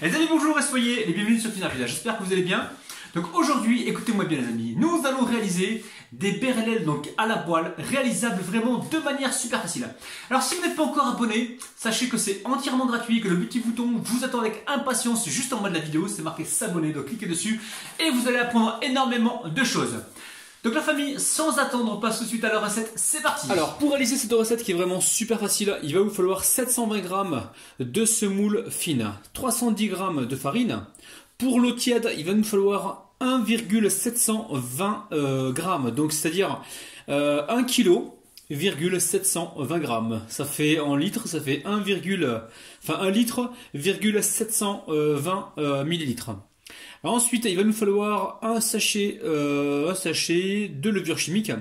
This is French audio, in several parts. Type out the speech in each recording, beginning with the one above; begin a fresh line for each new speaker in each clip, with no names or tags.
Les amis, bonjour et soyez les bienvenus sur Fina Villa. J'espère que vous allez bien. Donc aujourd'hui, écoutez-moi bien les amis, nous allons réaliser des berlelles donc à la poêle, réalisables vraiment de manière super facile. Alors si vous n'êtes pas encore abonné, sachez que c'est entièrement gratuit, que le petit bouton vous attend avec impatience juste en bas de la vidéo, c'est marqué s'abonner, donc cliquez dessus et vous allez apprendre énormément de choses. Donc la famille, sans attendre, on passe tout de suite à la recette, c'est parti. Alors pour réaliser cette recette qui est vraiment super facile, il va vous falloir 720 g de semoule fine, 310 g de farine. Pour l'eau tiède, il va nous falloir 1,720 g, donc c'est-à-dire 1 kg, 720 g. Ça fait en litres, ça fait 1 litre, 720 millilitres. Alors ensuite, il va nous falloir un sachet de levure chimique,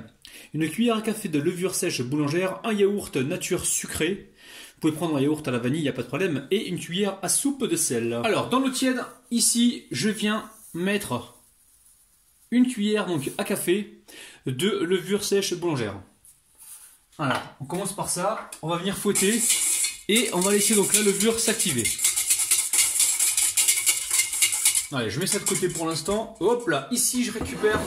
une cuillère à café de levure sèche boulangère, un yaourt nature sucré. Vous pouvez prendre un yaourt à la vanille, il n'y a pas de problème, et une cuillère à soupe de sel. Alors dans l'eau tiède, ici, je viens mettre une cuillère donc à café de levure sèche boulangère. Voilà, on commence par ça, on va venir fouetter et on va laisser donc la levure s'activer. Allez, je mets ça de côté pour l'instant. Hop là, ici je récupère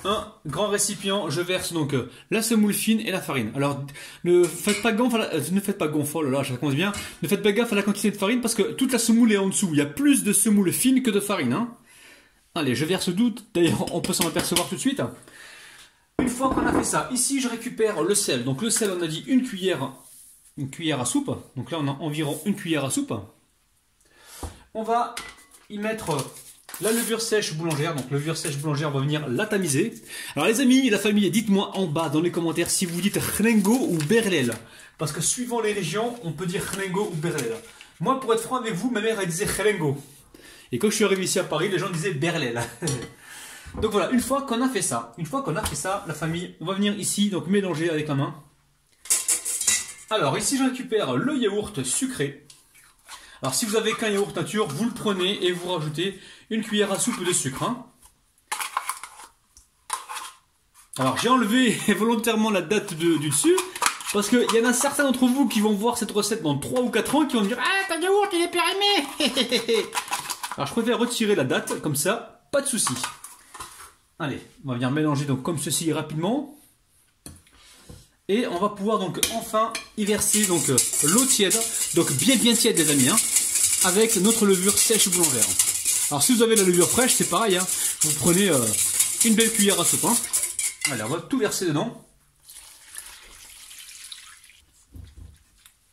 un grand récipient. Je verse donc la semoule fine et la farine. Alors, ne faites pas gaffe oh là là, ça commence bien. Ne faites pas gaffe à la quantité de farine parce que toute la semoule est en dessous. Il y a plus de semoule fine que de farine. Hein. Allez, je verse tout. D'ailleurs, on peut s'en apercevoir tout de suite. Une fois qu'on a fait ça, ici je récupère le sel. Donc le sel, on a dit une cuillère à soupe. Donc là, on a environ une cuillère à soupe. On va y mettre la levure sèche boulangère. Donc levure sèche boulangère, on va venir la tamiser. Alors les amis, la famille, dites-moi en bas dans les commentaires si vous dites Khrengo ou berlelle. Parce que suivant les régions, on peut dire Khrengo ou berlelle. Moi, pour être franc avec vous, ma mère elle disait Khrengo. Et quand je suis arrivé ici à Paris, les gens disaient berlelle. Donc voilà, une fois qu'on a fait ça, la famille, on va venir ici donc mélanger avec la main. Alors ici, je récupère le yaourt sucré. Alors si vous avez qu'un yaourt nature, vous le prenez et vous rajoutez une cuillère à soupe de sucre. Hein. Alors j'ai enlevé volontairement la date du dessus, parce qu'il y en a certains d'entre vous qui vont voir cette recette dans 3 ou 4 ans, qui vont me dire « Ah, ton yaourt il est périmé !» Alors je préfère retirer la date, comme ça, pas de souci. Allez, on va venir mélanger donc comme ceci rapidement. Et on va pouvoir donc enfin y verser donc l'eau tiède, donc bien tiède les amis, hein, avec notre levure sèche boulangère. Alors si vous avez la levure fraîche, c'est pareil, hein, vous prenez une belle cuillère à soupe. Hein. Allez, on va tout verser dedans.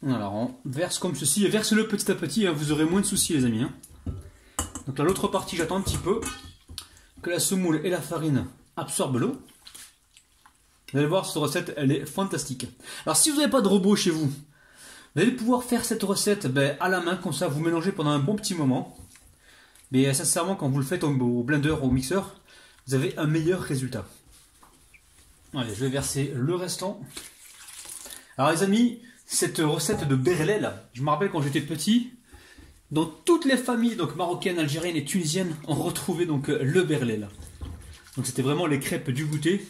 Alors on verse comme ceci, et verse-le petit à petit, hein, vous aurez moins de soucis les amis. Hein. Donc là l'autre partie, j'attends un petit peu que la semoule et la farine absorbent l'eau. Vous allez voir, cette recette, elle est fantastique. Alors, si vous n'avez pas de robot chez vous, vous allez pouvoir faire cette recette à la main, comme ça, vous mélangez pendant un bon petit moment. Mais sincèrement, quand vous le faites au blender ou au mixeur, vous avez un meilleur résultat. Allez, je vais verser le restant. Alors, les amis, cette recette de berlelle, je me rappelle quand j'étais petit, dans toutes les familles donc marocaines, algériennes et tunisiennes, on retrouvait donc le berlelle. Donc, c'était vraiment les crêpes du goûter.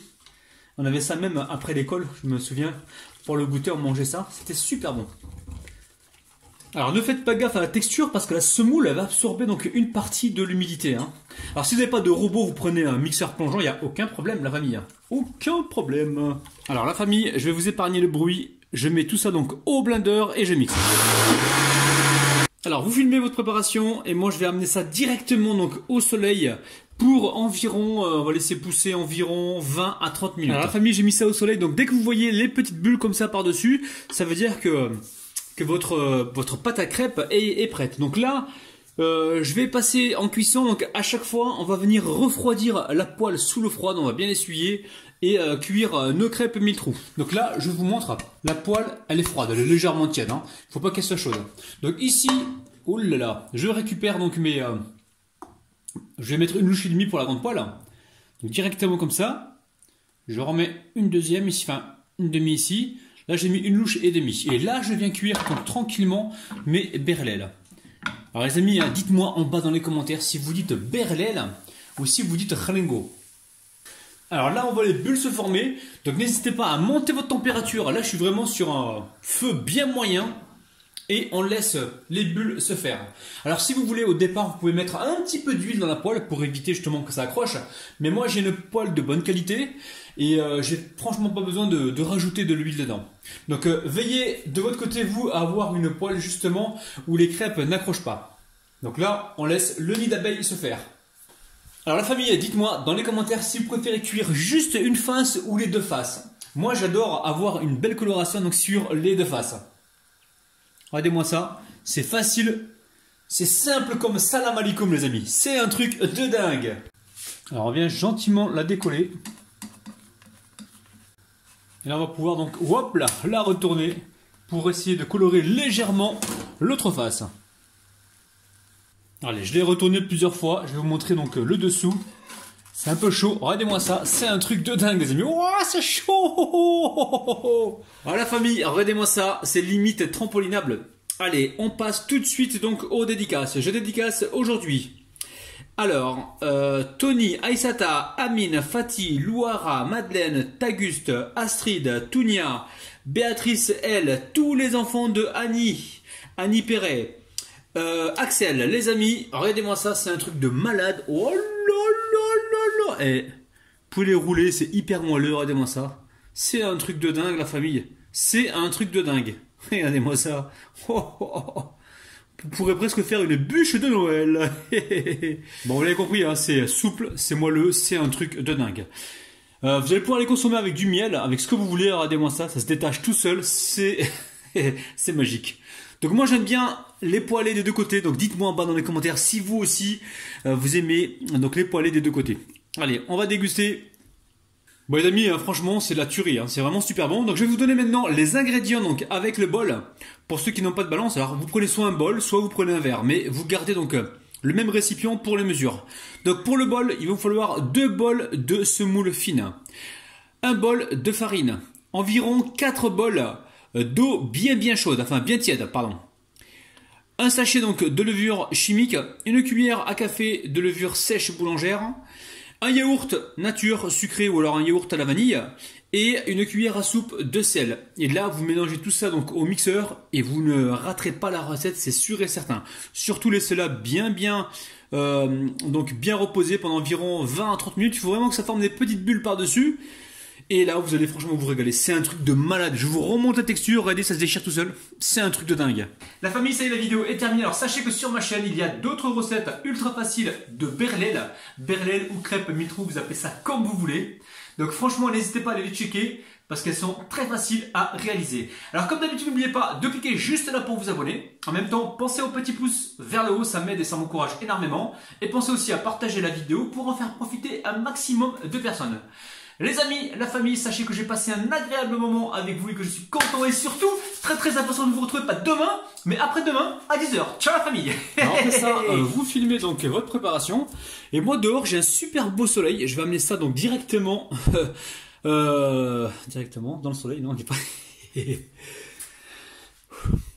On avait ça même après l'école, je me souviens, pour le goûter, on mangeait ça, c'était super bon. Alors ne faites pas gaffe à la texture parce que la semoule elle va absorber donc une partie de l'humidité. Hein. Alors si vous n'avez pas de robot, vous prenez un mixeur plongeant, il n'y a aucun problème la famille. Aucun problème. Alors la famille, je vais vous épargner le bruit, je mets tout ça donc au blender et je mixe. Alors vous filmez votre préparation et moi je vais amener ça directement donc au soleil pour environ, on va laisser pousser environ 20 à 30 minutes. Alors la famille, j'ai mis ça au soleil, donc dès que vous voyez les petites bulles comme ça par-dessus, ça veut dire que votre pâte à crêpes est prête. Donc là, je vais passer en cuisson, donc à chaque fois, on va venir refroidir la poêle sous l'eau froide, on va bien essuyer et cuire nos crêpes mille trous. Donc là, je vous montre, la poêle, elle est froide, elle est légèrement tiède, hein. Faut pas qu'elle soit chaude. Donc ici, oh là là, je récupère donc mes... je vais mettre une louche et demie pour la grande poêle. Donc directement comme ça. Je remets une deuxième ici, enfin une demi ici. Là j'ai mis une louche et demie. Et là je viens cuire donc, tranquillement mes berlelles. Alors les amis, dites-moi en bas dans les commentaires si vous dites berlelle ou si vous dites khrengo. Alors là on voit les bulles se former. Donc n'hésitez pas à monter votre température. Là je suis vraiment sur un feu bien moyen. et on laisse les bulles se faire. Alors si vous voulez au départ vous pouvez mettre un petit peu d'huile dans la poêle pour éviter justement que ça accroche, mais moi j'ai une poêle de bonne qualité et j'ai franchement pas besoin de rajouter de l'huile dedans. Donc veillez de votre côté vous à avoir une poêle justement où les crêpes n'accrochent pas. Donc là on laisse le nid d'abeille se faire. Alors la famille, dites-moi dans les commentaires si vous préférez cuire juste une face ou les deux faces. Moi j'adore avoir une belle coloration donc sur les deux faces. Regardez-moi ça, c'est facile, c'est simple comme salam alaikum les amis, c'est un truc de dingue. Alors on vient gentiment la décoller. Et là on va pouvoir donc hop là, la retourner pour essayer de colorer légèrement l'autre face. Allez, je l'ai retourné plusieurs fois, je vais vous montrer donc le dessous. C'est un peu chaud, regardez-moi ça, c'est un truc de dingue les amis. Ouah, c'est chaud. Alors la famille, regardez-moi ça, c'est limite trampolinable. Allez, on passe tout de suite donc aux dédicaces. Je dédicace aujourd'hui. Alors, Tony, Aïsata, Amine, Fatih, Louara, Madeleine, Taguste, Astrid, Tounia, Béatrice L, tous les enfants de Annie, Annie Perret, Axel, les amis, regardez-moi ça, c'est un truc de malade. Oh là là là là. Et vous pouvez les rouler, c'est hyper moelleux, regardez-moi ça. C'est un truc de dingue la famille. C'est un truc de dingue. Regardez-moi ça. Oh, oh, oh. Vous pourrez presque faire une bûche de Noël. Bon, vous l'avez compris, hein, c'est souple, c'est moelleux, c'est un truc de dingue. Vous allez pouvoir les consommer avec du miel, avec ce que vous voulez, regardez-moi ça, ça se détache tout seul, c'est magique. Donc moi j'aime bien les poêlés des deux côtés, donc dites-moi en bas dans les commentaires si vous aussi vous aimez donc les poêlés des deux côtés. Allez, on va déguster. Bon les amis, franchement c'est de la tuerie, hein, c'est vraiment super bon. Donc je vais vous donner maintenant les ingrédients donc avec le bol. Pour ceux qui n'ont pas de balance, alors vous prenez soit un bol, soit vous prenez un verre, mais vous gardez donc le même récipient pour les mesures. Donc pour le bol, il va vous falloir 2 bols de semoule fine, un bol de farine, environ 4 bols d'eau bien chaude, enfin bien tiède, pardon. Un sachet donc de levure chimique, une cuillère à café de levure sèche boulangère, un yaourt nature sucré ou alors un yaourt à la vanille et une cuillère à soupe de sel. Et là vous mélangez tout ça donc au mixeur et vous ne raterez pas la recette, c'est sûr et certain. Surtout laissez-la bien reposer pendant environ 20 à 30 minutes. Il faut vraiment que ça forme des petites bulles par-dessus. Et là, vous allez franchement vous régaler. C'est un truc de malade. Je vous remonte la texture. Regardez, ça se déchire tout seul. C'est un truc de dingue. La famille, ça y est, la vidéo est terminée. Alors, sachez que sur ma chaîne, il y a d'autres recettes ultra faciles de berlel. Berlel ou crêpes mitrou, vous appelez ça comme vous voulez. Donc, franchement, n'hésitez pas à aller les checker parce qu'elles sont très faciles à réaliser. Alors, comme d'habitude, n'oubliez pas de cliquer juste là pour vous abonner. En même temps, pensez au petit pouce vers le haut. Ça m'aide et ça m'encourage énormément. Et pensez aussi à partager la vidéo pour en faire profiter un maximum de personnes. Les amis, la famille, sachez que j'ai passé un agréable moment avec vous et que je suis content et surtout très impatient de vous retrouver, pas demain, mais après-demain à 10 h. Ciao la famille. Alors après ça, vous filmez donc votre préparation et moi dehors j'ai un super beau soleil, je vais amener ça donc directement dans le soleil, non on dit pas...